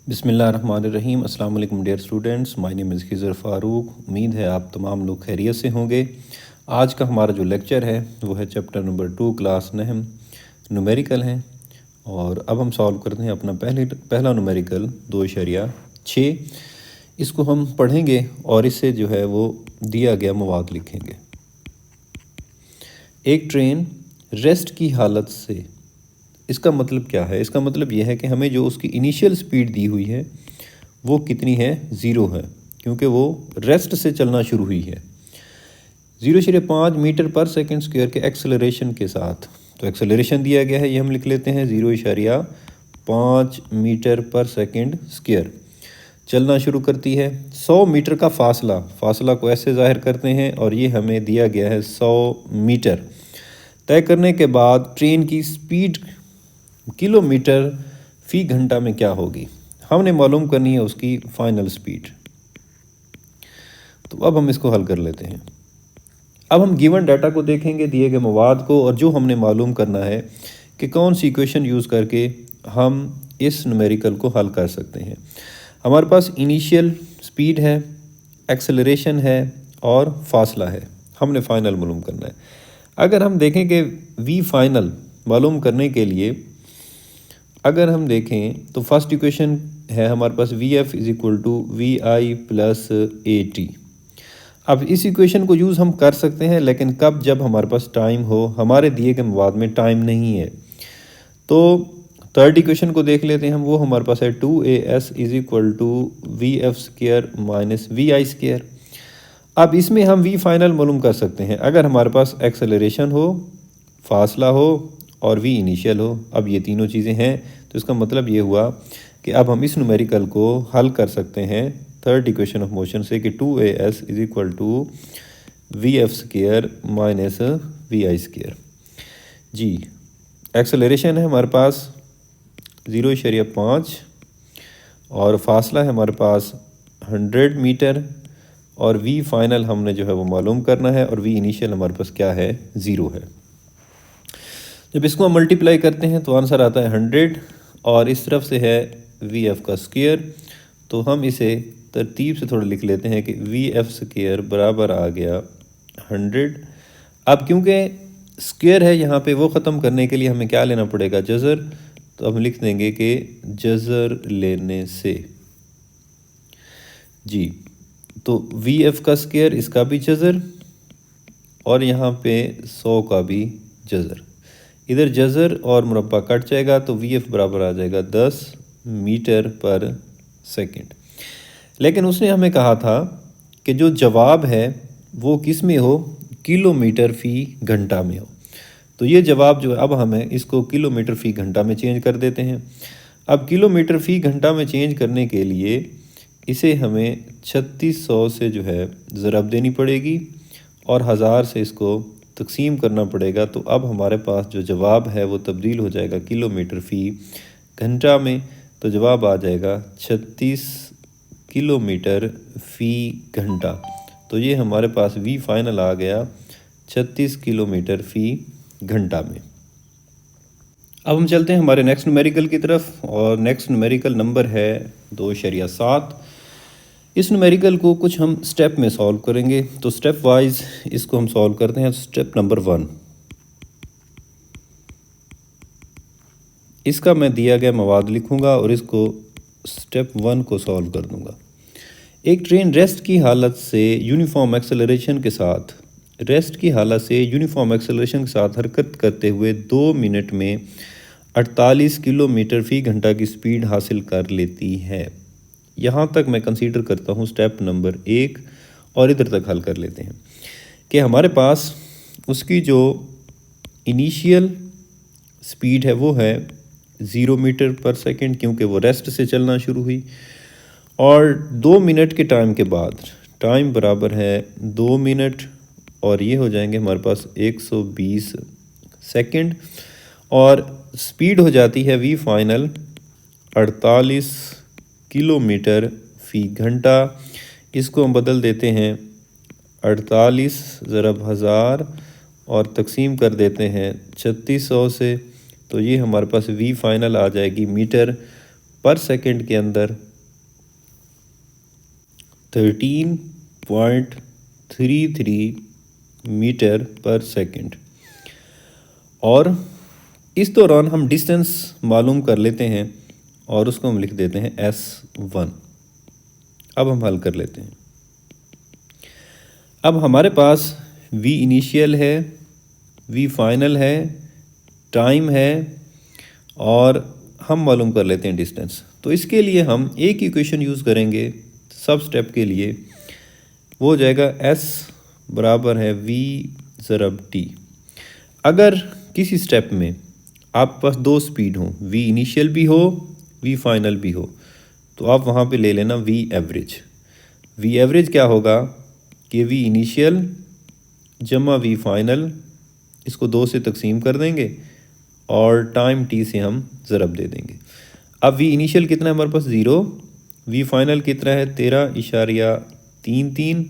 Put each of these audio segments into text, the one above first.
बिस्मिल्लाहिर्रहमानिर्रहीम। अस्सलाम वालेकुम dear students, my name is Khizar Farooq. उम्मीद है आप तमाम लोग खैरियत से होंगे। आज का हमारा जो लेक्चर है वो है चैप्टर नंबर 2 क्लास नहम न्यूमेरिकल हैं। और अब हम सॉल्व करते हैं अपना पहला न्यूमेरिकल 2.6। इसको हम पढ़ेंगे और इससे जो है वो दिया गया मवाद लिखेंगे। एक ट्रेन रेस्ट की हालत से, इसका मतलब क्या है? इसका मतलब यह है कि हमें जो उसकी इनिशियल स्पीड दी हुई है वो कितनी है? 0 है, क्योंकि वो रेस्ट से चलना शुरू हुई है। 0.5 मीटर पर सेकंड स्क्वायर के एक्सेलरेशन के साथ, तो एक्सेलरेशन दिया गया है, ये हम लिख लेते हैं 0.5 मीटर पर सेकंड स्क्वायर चलना शुरू करती है। 100 मीटर का फासला को ऐसे जाहिर करते हैं और ये हमें दिया गया है 100 मीटर। तय करने के बाद ट्रेन की स्पीड किलोमीटर फ़ी घंटा में क्या होगी? हमने मालूम करनी है उसकी फाइनल स्पीड। तो अब हम इसको हल कर लेते हैं। अब हम गिवन डाटा को देखेंगे, दिए गए मवाद को, और जो हमने मालूम करना है कि कौन सी इक्वेशन यूज़ करके हम इस न्यूमेरिकल को हल कर सकते हैं। हमारे पास इनिशियल स्पीड है, एक्सेलरेशन है और फासला है। हमने फ़ाइनल मालूम करना है। अगर हम देखें कि वी फाइनल मालूम करने के लिए अगर हम देखें तो फर्स्ट इक्वेशन है हमारे पास v f is equal to v i plus a t. अब इस इक्वेशन को यूज़ हम कर सकते हैं, लेकिन कब? जब हमारे पास टाइम हो। हमारे दिए गए मवाद में टाइम नहीं है। तो थर्ड इक्वेशन को देख लेते हैं हम। वो हमारे पास है 2as is equal to v f square minus v i square. अब इसमें हम वी फाइनल मालूम कर सकते हैं अगर हमारे पास एक्सेलरेशन हो, फासला हो और वी इनिशियल हो। अब ये तीनों चीज़ें हैं, तो इसका मतलब ये हुआ कि अब हम इस न्यूमेरिकल को हल कर सकते हैं थर्ड इक्वेशन ऑफ मोशन से कि 2as is equal to v f square minus v i square. जी, एक्सेलरेशन है हमारे पास 0.5 और फासला है हमारे पास 100 मीटर और वी फाइनल हमने जो है वो मालूम करना है और वी इनिशियल हमारे पास क्या है? 0 है। जब इसको हम मल्टीप्लाई करते हैं तो आंसर आता है 100 और इस तरफ से है वी एफ का स्क्वायर। तो हम इसे तरतीब से थोड़ा लिख लेते हैं कि वी एफ स्क्वायर बराबर आ गया 100। अब क्योंकि स्क्वायर है यहाँ पे, वो ख़त्म करने के लिए हमें क्या लेना पड़ेगा? जज़र। तो हम लिख देंगे कि जज़र लेने से, जी, तो वी एफ का स्क्वायर, इसका भी जज़र और यहाँ पे 100 का भी जज़र। इधर जज़र और मुरब्बा कट जाएगा तो वी एफ बराबर आ जाएगा 10 मीटर पर सेकंड। लेकिन उसने हमें कहा था कि जो जवाब है वो किस में हो? किलोमीटर फ़ी घंटा में हो। तो ये जवाब जो है, अब हमें इसको किलोमीटर फ़ी घंटा में चेंज कर देते हैं। अब किलोमीटर फ़ी घंटा में चेंज करने के लिए इसे हमें 3600 से जो है ज़रब देनी पड़ेगी और 1000 से इसको तकसीम करना पड़ेगा। तो अब हमारे पास जो जवाब है वो तब्दील हो जाएगा किलोमीटर फ़ी घंटा में। तो जवाब आ जाएगा 36 किलोमीटर फ़ी घंटा। तो ये हमारे पास वी फाइनल आ गया 36 किलोमीटर फ़ी घंटा में। अब हम चलते हैं हमारे नेक्स्ट न्यूमेरिकल की तरफ और नेक्स्ट न्यूमेरिकल नंबर है 2.7। इस न्यूमेरिकल को कुछ हम स्टेप में सॉल्व करेंगे। तो स्टेप वाइज इसको हम सॉल्व करते हैं। स्टेप नंबर 1, इसका मैं दिया गया मवाद लिखूंगा और इसको स्टेप 1 को सॉल्व कर दूंगा। एक ट्रेन रेस्ट की हालत से यूनिफॉर्म एक्सेलरेशन के साथ हरकत करते हुए 2 मिनट में 48 किलोमीटर फ़ी घंटा की स्पीड हासिल कर लेती है। यहाँ तक मैं कंसीडर करता हूँ स्टेप नंबर 1 और इधर तक हल कर लेते हैं कि हमारे पास उसकी जो इनिशियल स्पीड है वो है 0 मीटर पर सेकंड, क्योंकि वो रेस्ट से चलना शुरू हुई। और 2 मिनट के टाइम के बाद, टाइम बराबर है 2 मिनट और ये हो जाएंगे हमारे पास 120 सेकंड और स्पीड हो जाती है वी फाइनल 48 किलोमीटर फ़ी घंटा। इसको हम बदल देते हैं 48 ज़रब 1000 और तकसीम कर देते हैं 3600 से। तो ये हमारे पास वी फाइनल आ जाएगी मीटर पर सेकंड के अंदर 13.33 मीटर पर सेकंड। और इस दौरान हम डिस्टेंस मालूम कर लेते हैं और उसको हम लिख देते हैं S1। अब हम हल कर लेते हैं। अब हमारे पास V इनिशियल है, V फाइनल है, टाइम है और हम मालूम कर लेते हैं डिस्टेंस। तो इसके लिए हम एक इक्वेशन यूज़ करेंगे सब स्टेप के लिए, वो हो जाएगा S बराबर है V ज़रब T। अगर किसी स्टेप में आपके पास दो स्पीड हो, V इनिशियल भी हो, V फाइनल भी हो, तो आप वहाँ पे ले लेना V एवरेज। V एवरेज क्या होगा कि V इनिशियल जमा V फाइनल, इसको 2 से तकसीम कर देंगे और टाइम T से हम ज़रब दे देंगे। अब V इनिशियल कितना है हमारे पास 0, V फाइनल कितना है 13.33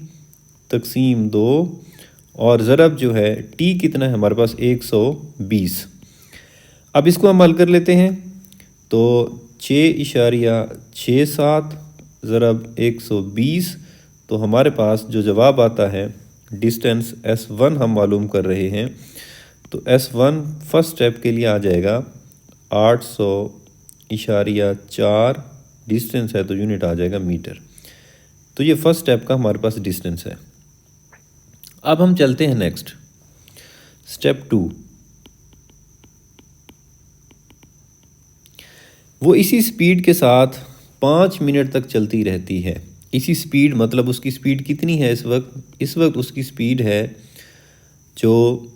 तकसीम 2 और ज़रब जो है T कितना है हमारे पास 120। अब इसको हम हल कर लेते हैं। तो 6.67 ज़रब 120, तो हमारे पास जो जवाब आता है डिस्टेंस S1 हम मालूम कर रहे हैं, तो S1 फर्स्ट स्टेप के लिए आ जाएगा 800.4 डिस्टेंस है, तो यूनिट आ जाएगा मीटर। तो ये फर्स्ट स्टेप का हमारे पास डिस्टेंस है। अब हम चलते हैं नेक्स्ट स्टेप 2। वो इसी स्पीड के साथ 5 मिनट तक चलती रहती है। इसी स्पीड मतलब उसकी स्पीड कितनी है इस वक्त? इस वक्त उसकी स्पीड है जो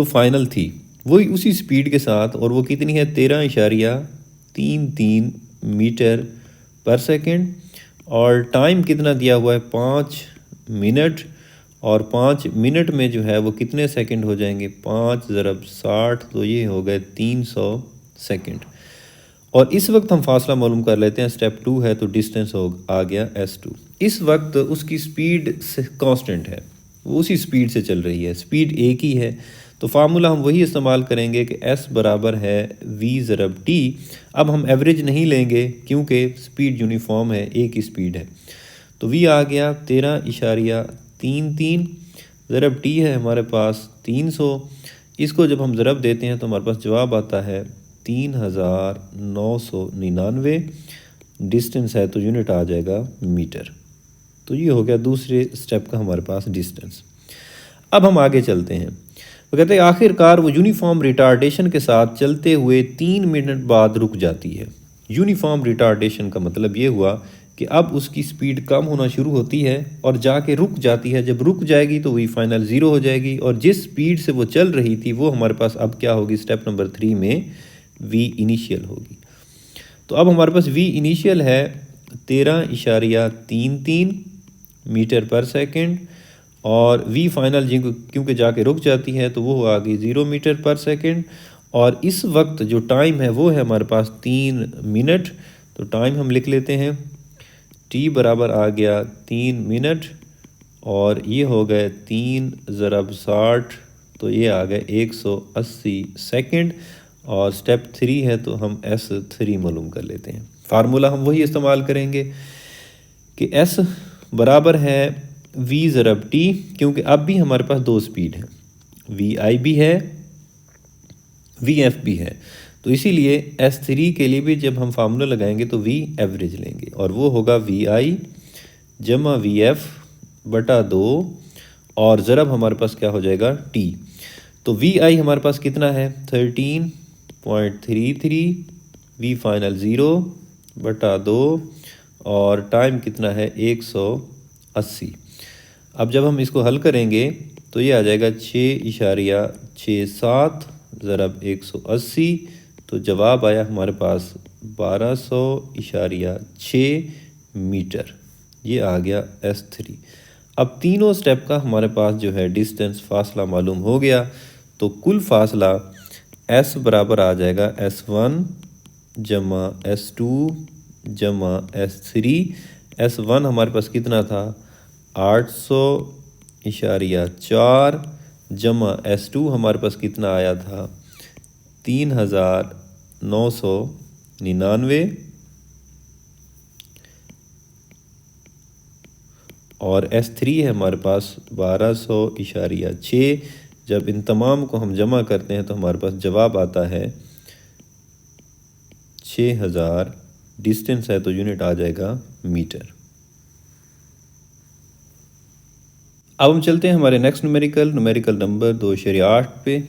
फाइनल थी वही उसी स्पीड के साथ, और वो कितनी है 13.33 मीटर पर सेकंड। और टाइम कितना दिया हुआ है 5 मिनट, और 5 मिनट में जो है वो कितने सेकंड हो जाएंगे 5 ज़रब 60, तो ये हो गए 300 सेकंड। और इस वक्त हम फासला मालूम कर लेते हैं। स्टेप 2 है तो डिस्टेंस आ गया S2। इस वक्त उसकी स्पीड कांस्टेंट है, वो उसी स्पीड से चल रही है, स्पीड एक ही है, तो फार्मूला हम वही इस्तेमाल करेंगे कि S बराबर है V ज़रब T। अब हम एवरेज नहीं लेंगे क्योंकि स्पीड यूनिफॉर्म है, एक ही स्पीड है। तो V आ गया 13.33 ज़रब T है हमारे पास 300। इसको जब हम ज़रब देते हैं तो हमारे पास जवाब आता है 3999। डिस्टेंस है तो यूनिट आ जाएगा मीटर। तो ये हो गया दूसरे स्टेप का हमारे पास डिस्टेंस। अब हम आगे चलते हैं। वो कहते हैं आखिरकार वो यूनिफॉर्म रिटार्डेशन के साथ चलते हुए 3 मिनट बाद रुक जाती है। यूनिफॉर्म रिटार्डेशन का मतलब ये हुआ कि अब उसकी स्पीड कम होना शुरू होती है और जाके रुक जाती है। जब रुक जाएगी तो वही फाइनल 0 हो जाएगी, और जिस स्पीड से वो चल रही थी वो हमारे पास अब क्या होगी स्टेप नंबर 3 में V इनिशियल होगी। तो अब हमारे पास V इनिशियल है 13.33 मीटर पर सेकंड, और V फाइनल क्योंकि जाके रुक जाती है तो वो आ गई 0 मीटर पर सेकंड। और इस वक्त जो टाइम है वो है हमारे पास 3 मिनट। तो टाइम हम लिख लेते हैं, T बराबर आ गया 3 मिनट, और ये हो गए 3 ज़रब 60, तो ये आ गए 180 सेकंड। और स्टेप 3 है तो हम S3 मालूम कर लेते हैं। फार्मूला हम वही इस्तेमाल करेंगे कि S बराबर है V ज़रब T, क्योंकि अब भी हमारे पास दो स्पीड है, VI भी है, VF भी है। तो इसीलिए S3 के लिए भी जब हम फार्मूला लगाएंगे तो V एवरेज लेंगे, और वो होगा VI जमा VF बटा 2, और ज़रब हमारे पास क्या हो जाएगा T। तो VI हमारे पास कितना है 13.33, V फाइनल 0 बटा 2, और टाइम कितना है 180। अब जब हम इसको हल करेंगे तो ये आ जाएगा 6.67 ज़रब 180, तो जवाब आया हमारे पास 1200.6 मीटर। ये आ गया S3। अब तीनों स्टेप का हमारे पास जो है डिस्टेंस फासला मालूम हो गया, तो कुल फासला S बराबर आ जाएगा S1 जमा S2 जमा S3। S1 हमारे पास कितना था 800.4 जमा S2 हमारे पास कितना आया था 3000 999 और S3 है हमारे पास 1200.6। जब इन तमाम को हम जमा करते हैं तो हमारे पास जवाब आता है 6000। डिस्टेंस है तो यूनिट आ जाएगा मीटर। अब हम चलते हैं हमारे नेक्स्ट न्यूमेरिकल नंबर 2.8 पे,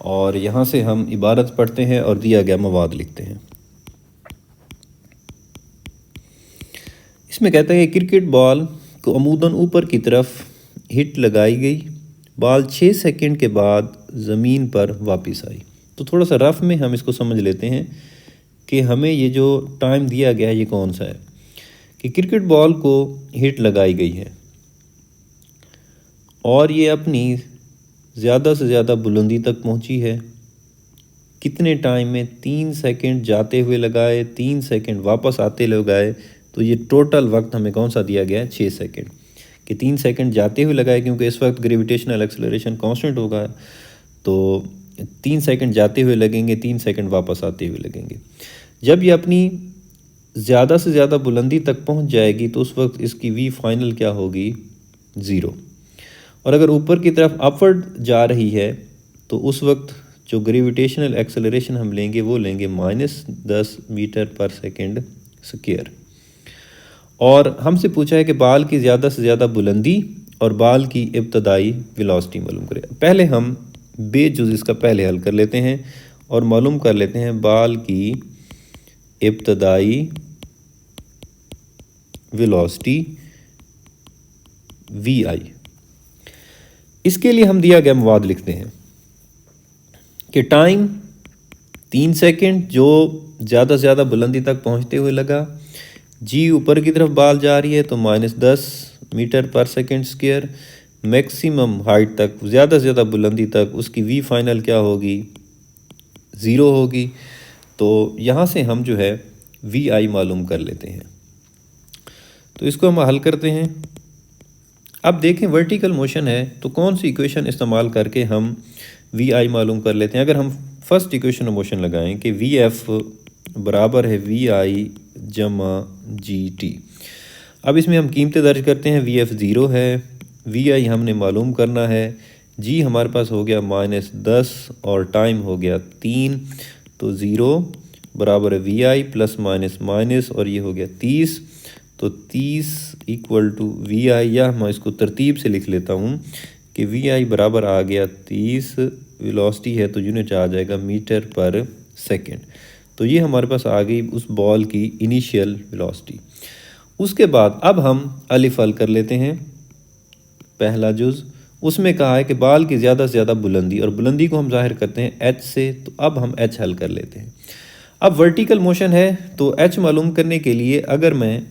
और यहाँ से हम इबारत पढ़ते हैं और दिया गया मवाद लिखते हैं। इसमें कहता है कि क्रिकेट बॉल को अमूदन ऊपर की तरफ हिट लगाई गई, बॉल 6 सेकंड के बाद ज़मीन पर वापस आई। तो थोड़ा सा रफ में हम इसको समझ लेते हैं कि हमें ये जो टाइम दिया गया है ये कौन सा है। कि क्रिकेट बॉल को हिट लगाई गई है और ये अपनी ज़्यादा से ज़्यादा बुलंदी तक पहुंची है। कितने टाइम में? 3 सेकंड जाते हुए लगाए, 3 सेकंड वापस आते लगाए। तो ये टोटल वक्त हमें कौन सा दिया गया है? 6 सेकंड। कि 3 सेकंड जाते हुए लगाए क्योंकि इस वक्त ग्रेविटेशनल एक्सेलरेशन कांस्टेंट होगा, तो 3 सेकंड जाते हुए लगेंगे, 3 सेकंड वापस आते हुए लगेंगे। जब ये अपनी ज़्यादा से ज़्यादा बुलंदी तक पहुंच जाएगी तो उस वक्त इसकी वी फाइनल क्या होगी? 0। और अगर ऊपर की तरफ अपवर्ड जा रही है तो उस वक्त जो ग्रेविटेशनल एक्सेलरेशन हम लेंगे वो लेंगे -10 मीटर पर सेकंड स्क्वायर। और हमसे पूछा है कि बाल की ज़्यादा से ज़्यादा बुलंदी और बाल की इब्तदाई वेलोसिटी मालूम करें। पहले हम बेजुज़ इसका पहले हल कर लेते हैं और मालूम कर लेते हैं बाल की इब्तदाई वेलोसिटी VI। इसके लिए हम दिया गया मवाद लिखते हैं कि टाइम 3 सेकंड जो ज़्यादा से ज़्यादा बुलंदी तक पहुंचते हुए लगा। जी ऊपर की तरफ बाल जा रही है तो -10 मीटर पर सेकंड स्क्वायर। मैक्सिमम हाइट तक, ज़्यादा से ज़्यादा बुलंदी तक उसकी वी फाइनल क्या होगी? 0 होगी। तो यहाँ से हम जो है VI मालूम कर लेते हैं। तो इसको हम हल करते हैं। अब देखें वर्टिकल मोशन है तो कौन सी इक्वेशन इस्तेमाल करके हम VI मालूम कर लेते हैं। अगर हम फर्स्ट इक्वेशन ऑफ मोशन लगाएं कि VF बराबर है VI जमा GT। अब इसमें हम कीमतें दर्ज करते हैं। VF 0 है, VI हमने मालूम करना है, G हमारे पास हो गया -10 और टाइम हो गया 3। तो 0 बराबर है VI प्लस माइनस माइनस और ये हो गया 30। तो 30 इक्वल टू VI, या मैं इसको तरतीब से लिख लेता हूँ कि VI बराबर आ गया 30, वेलोसिटी है तो यूनिट आ जाएगा मीटर पर सेकंड। तो ये हमारे पास आ गई उस बॉल की इनिशियल वेलोसिटी। उसके बाद अब हम अलिफ हल कर लेते हैं। पहला जुज़ उसमें कहा है कि बाल की ज़्यादा से ज़्यादा बुलंदी, और बुलंदी को हम जाहिर करते हैं H से। तो अब हम H हल कर लेते हैं। अब वर्टिकल मोशन है तो H मालूम करने के लिए अगर मैं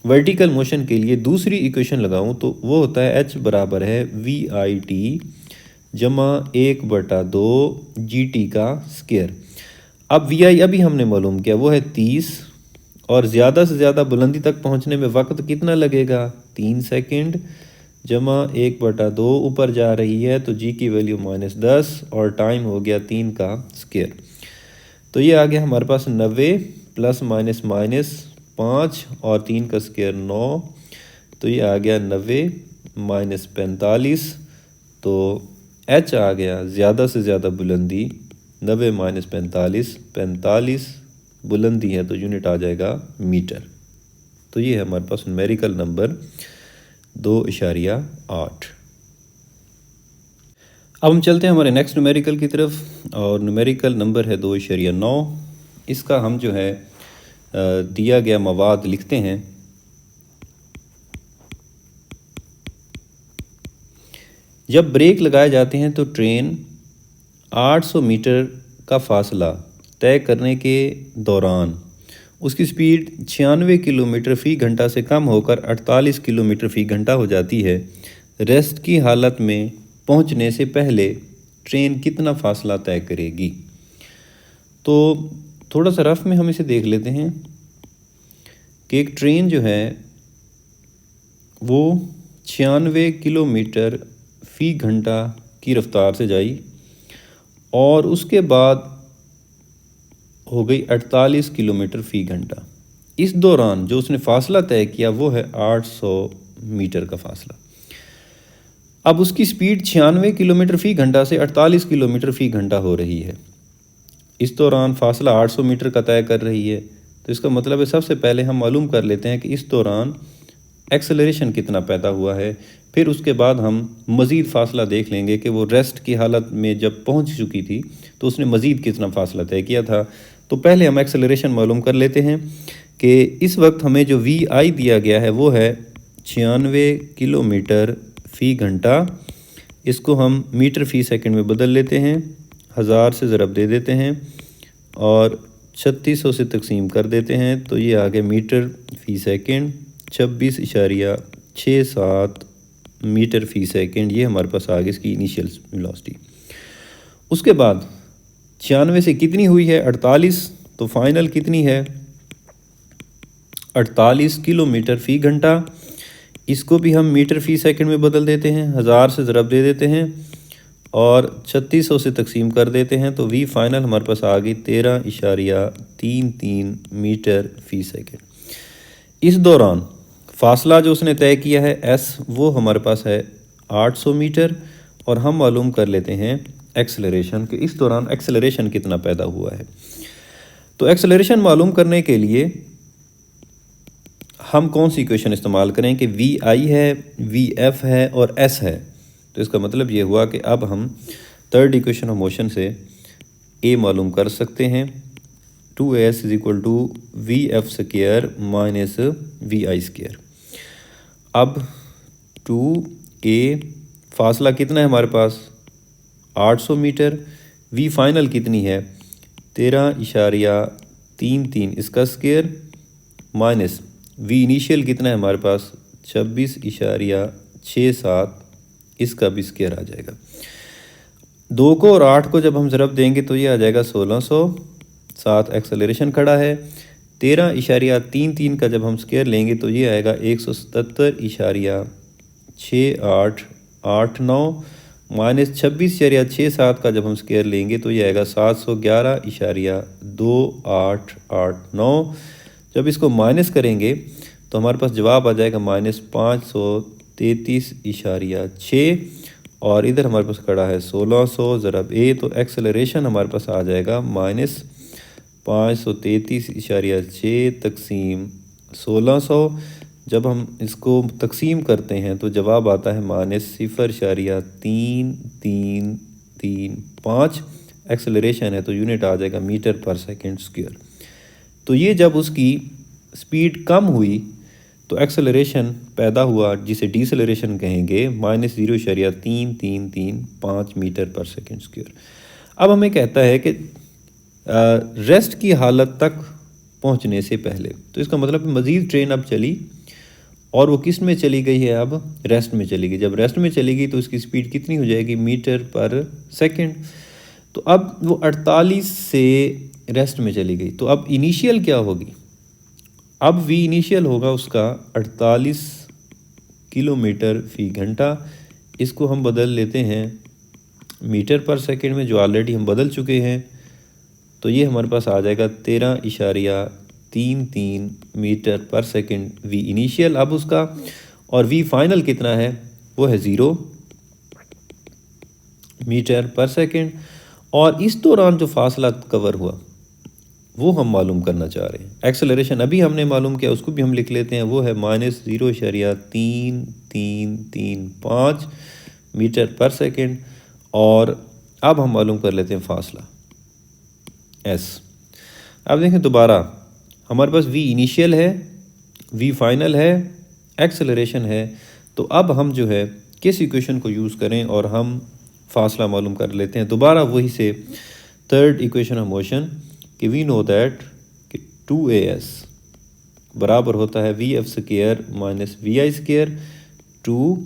वर्टिकल मोशन के लिए दूसरी इक्वेशन लगाऊं तो वो होता है H बराबर है VIT जमा 1/2 GT का स्क्वायर। अब VI अभी हमने मालूम किया वो है 30, और ज़्यादा से ज़्यादा बुलंदी तक पहुंचने में वक्त कितना लगेगा? 3 सेकंड जमा 1/2 ऊपर जा रही है तो G की वैल्यू -10 और टाइम हो गया 3 का स्क्वायर। तो ये आ गया हमारे पास 90 प्लस माइनस माइनस 5 और 3 का स्क्वायर 9। तो ये आ गया 90 माइनस 45। तो H आ गया ज़्यादा से ज़्यादा बुलंदी 90 माइनस 45, 45 बुलंदी है तो यूनिट आ जाएगा मीटर। तो ये है हमारे पास न्यूमेरिकल नंबर 2.8। अब हम चलते हैं हमारे नेक्स्ट न्यूमेरिकल की तरफ, और न्यूमेरिकल नंबर है 2.9। इसका हम जो है दिया गया मवाद लिखते हैं। जब ब्रेक लगाए जाते हैं तो ट्रेन 800 मीटर का फासला तय करने के दौरान उसकी स्पीड 96 किलोमीटर फ़ी घंटा से कम होकर 48 किलोमीटर फ़ी घंटा हो जाती है। रेस्ट की हालत में पहुंचने से पहले ट्रेन कितना फासला तय करेगी? तो थोड़ा सा रफ में हम इसे देख लेते हैं कि एक ट्रेन जो है वो 96 किलोमीटर फ़ी घंटा की रफ्तार से जाई, और उसके बाद हो गई 48 किलोमीटर फ़ी घंटा। इस दौरान जो उसने फासला तय किया वो है 800 मीटर का फासला। अब उसकी स्पीड 96 किलोमीटर फ़ी घंटा से 48 किलोमीटर फ़ी घंटा हो रही है। इस दौरान फासला 800 मीटर का तय कर रही है। तो इसका मतलब है सबसे पहले हम मालूम कर लेते हैं कि इस दौरान एक्सेलरेशन कितना पैदा हुआ है। फिर उसके बाद हम मज़ीद फासला देख लेंगे कि वो रेस्ट की हालत में जब पहुंच चुकी थी तो उसने मज़ीद कितना फासला तय किया था। तो पहले हम एक्सेलरेशन मालूम कर लेते हैं कि इस वक्त हमें जो VI दिया गया है वो है 96 किलोमीटर फ़ी घंटा। इसको हम मीटर फ़ी सेकंड में बदल लेते हैं, 1000 से ज़रब दे देते हैं और 3600 से तकसीम कर देते हैं। तो ये आ गया मीटर फ़ी सेकंड 26.67 मीटर फ़ी सेकंड। ये हमारे पास आ गई इसकी इनिशियल वेलोसिटी। उसके बाद 96 से कितनी हुई है 48, तो फाइनल कितनी है 48 किलोमीटर फ़ी घंटा। इसको भी हम मीटर फ़ी सेकंड में बदल देते हैं, 1000 से ज़रब दे देते हैं और 3600 से तकसीम कर देते हैं। तो V फाइनल हमारे पास आ गई 13.33 मीटर फ़ी सेकंड। इस दौरान फासला जो उसने तय किया है S वो हमारे पास है 800 मीटर। और हम मालूम कर लेते हैं एक्सेलरेशन कि इस दौरान एक्सेलरेशन कितना पैदा हुआ है। तो एक्सेलरेशन मालूम करने के लिए हम कौन सी इक्वेशन इस्तेमाल करें कि VI है, VF है और S है। तो इसका मतलब ये हुआ कि अब हम थर्ड इक्वेशन ऑफ मोशन से A मालूम कर सकते हैं, 2AS = VF square minus VI square. अब 2A फासला कितना है हमारे पास 800 मीटर, V फाइनल कितनी है 13.33 इसका स्क्वायर माइनस V इनिशियल कितना है हमारे पास 26.67 इसका भी स्क्वायर आ जाएगा। 2 को और 8 को जब हम ज़रब देंगे तो ये आ जाएगा 1600, साथ एक्सेलरेशन खड़ा है। 13.33 का जब हम स्क्वायर लेंगे तो ये आएगा 177.6889 माइनस 26.67 का जब हम स्क्वायर लेंगे तो ये आएगा 711.2889। जब इसको माइनस करेंगे तो हमारे पास जवाब आ जाएगा -533.6 और इधर हमारे पास खड़ा है 1600 ज़रब A। तो एक्सेलरेशन हमारे पास आ जाएगा -533.6 तकसीम 1600। जब हम इसको तकसीम करते हैं तो जवाब आता है -0.3335। एक्सेलरेशन है तो यूनिट आ जाएगा मीटर पर सेकंड स्क्वायर। तो ये जब उसकी स्पीड कम हुई तो एक्सेलरेशन पैदा हुआ जिसे डीसेलरेशन कहेंगे, -0.3335 मीटर पर सेकंड स्क्वायर। अब हमें कहता है कि रेस्ट की हालत तक पहुंचने से पहले, तो इसका मतलब मज़ीद ट्रेन अब चली और वो किस में चली गई है अब रेस्ट में चली गई। जब रेस्ट में चली गई तो इसकी स्पीड कितनी हो जाएगी मीटर पर सेकंड। तो अब वो 48 से रेस्ट में चली गई। तो अब इनिशियल क्या होगी, अब V इनिशियल होगा उसका 48 किलोमीटर फ़ी घंटा। इसको हम बदल लेते हैं मीटर पर सेकंड में जो ऑलरेडी हम बदल चुके हैं। तो ये हमारे पास आ जाएगा 13.33 मीटर पर सेकंड V इनिशियल अब उसका, और V फाइनल कितना है वो है 0 मीटर पर सेकंड। और इस दौरान जो फासला कवर हुआ वो हम मालूम करना चाह रहे हैं। एक्सेलरेशन अभी हमने मालूम किया, उसको भी हम लिख लेते हैं, वो है -0.3335 मीटर पर सेकंड। और अब हम मालूम कर लेते हैं फासला S। अब देखें दोबारा हमारे पास V इनिशियल है, V फाइनल है, एक्सेलरेशन है। तो अब हम जो है किस इक्वेशन को यूज़ करें और हम फासला मालूम कर लेते हैं दोबारा वही से थर्ड इक्वेशन ऑफ मोशन कि वी नो दैट कि 2AS बराबर होता है VF square minus VI square. 2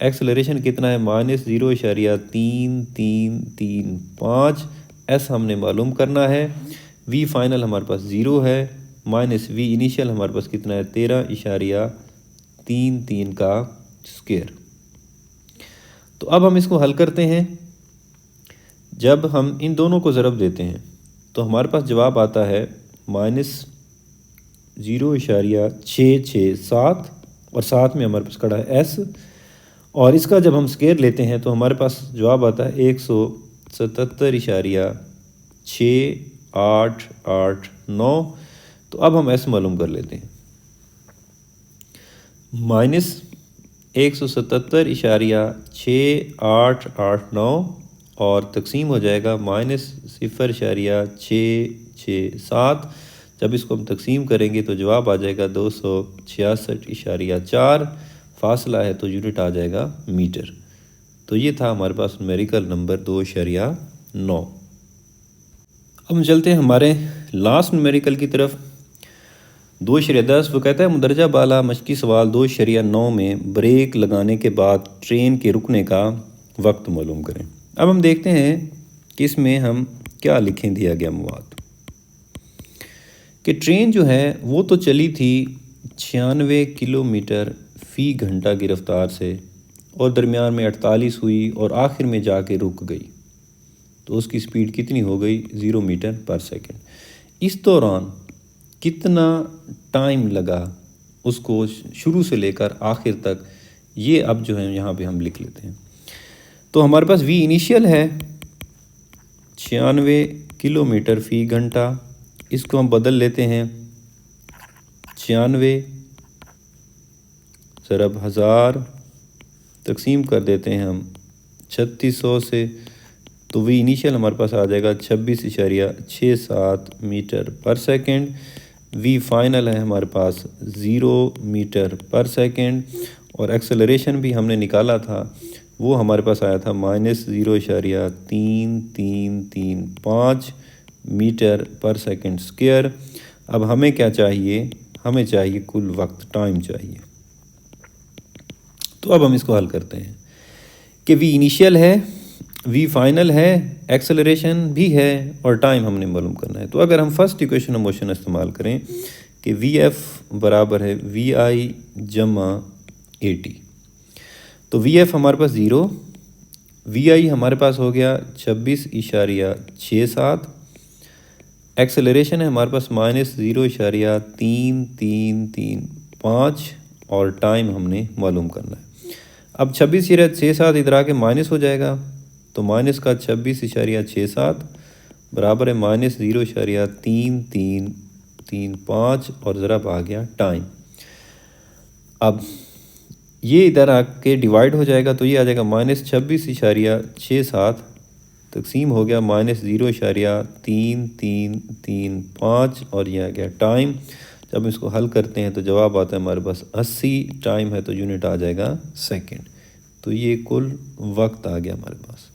acceleration कितना है -0.3335। S हमने मालूम करना है। V फाइनल हमारे पास 0 है माइनस V इनिशियल हमारे पास कितना है 13.33 का स्क्वायर। तो अब हम इसको हल करते हैं। जब हम इन दोनों को ज़रब देते हैं तो हमारे पास जवाब आता है -0.667 और साथ में हमारे पास खड़ा है एस, और इसका जब हम स्केयर लेते हैं तो हमारे पास जवाब आता है 177.6889। तो अब हम एस मालूम कर लेते हैं। -177.6889 और तकसीम हो जाएगा -0.667। जब इसको हम तकसीम करेंगे तो जवाब आ जाएगा 266.4। फासला है तो यूनिट आ जाएगा मीटर। तो ये था हमारे पास न्यूमेरिकल नंबर 2.9। अब हम चलते हैं हमारे लास्ट न्यूमेरिकल की तरफ। 2.10 वो कहता है मुदरजा बाला मशकी सवाल 2.9 में ब्रेक लगाने के बाद ट्रेन के रुकने का वक्त मालूम करें। अब हम देखते हैं कि इसमें हम क्या लिखें। दिया गया मवाद कि ट्रेन जो है वो तो चली थी 96 किलोमीटर फ़ी घंटा की रफ्तार से और दरमियान में 48 हुई और आखिर में जाके रुक गई। तो उसकी स्पीड कितनी हो गई? 0 मीटर पर सेकंड। इस दौरान कितना टाइम लगा उसको शुरू से लेकर आखिर तक, ये अब जो है यहाँ पे हम लिख लेते हैं। तो हमारे पास वी इनिशियल है 96 किलोमीटर फ़ी घंटा, इसको हम बदल लेते हैं 96 ज़रब 1000 तकसीम कर देते हैं हम 3600 से। तो वी इनिशियल हमारे पास आ जाएगा 26.67 मीटर पर सेकंड। वी फाइनल है हमारे पास 0 मीटर पर सेकंड, और एक्सेलरेशन भी हमने निकाला था, वो हमारे पास आया था -0.3335 मीटर पर सेकंड स्क्वायर। अब हमें क्या चाहिए? हमें चाहिए कुल वक्त, टाइम चाहिए। तो अब हम इसको हल करते हैं कि वी इनिशियल है, वी फाइनल है, एक्सेलरेशन भी है और टाइम हमने मालूम करना है। तो अगर हम फर्स्ट इक्वेशन ऑफ मोशन इस्तेमाल करें कि वी एफ बराबर है वी आई जमा ए टी, तो वी एफ हमारे पास 0, वी आई हमारे पास हो गया 26.67, एक्सेलरेशन है हमारे पास -0.3335 और टाइम हमने मालूम करना है। अब 26.67 इधर आके माइनस हो जाएगा, तो माइनस का 26.67 बराबर है -0.3335 और ज़रा आ गया टाइम। अब ये इधर आके डिवाइड हो जाएगा, तो ये आ जाएगा -26.67 तकसीम हो गया -0.3335 और यह आ गया टाइम। जब इसको हल करते हैं तो जवाब आता है हमारे पास 80। टाइम है तो यूनिट आ जाएगा सेकंड। तो ये कुल वक्त आ गया हमारे पास।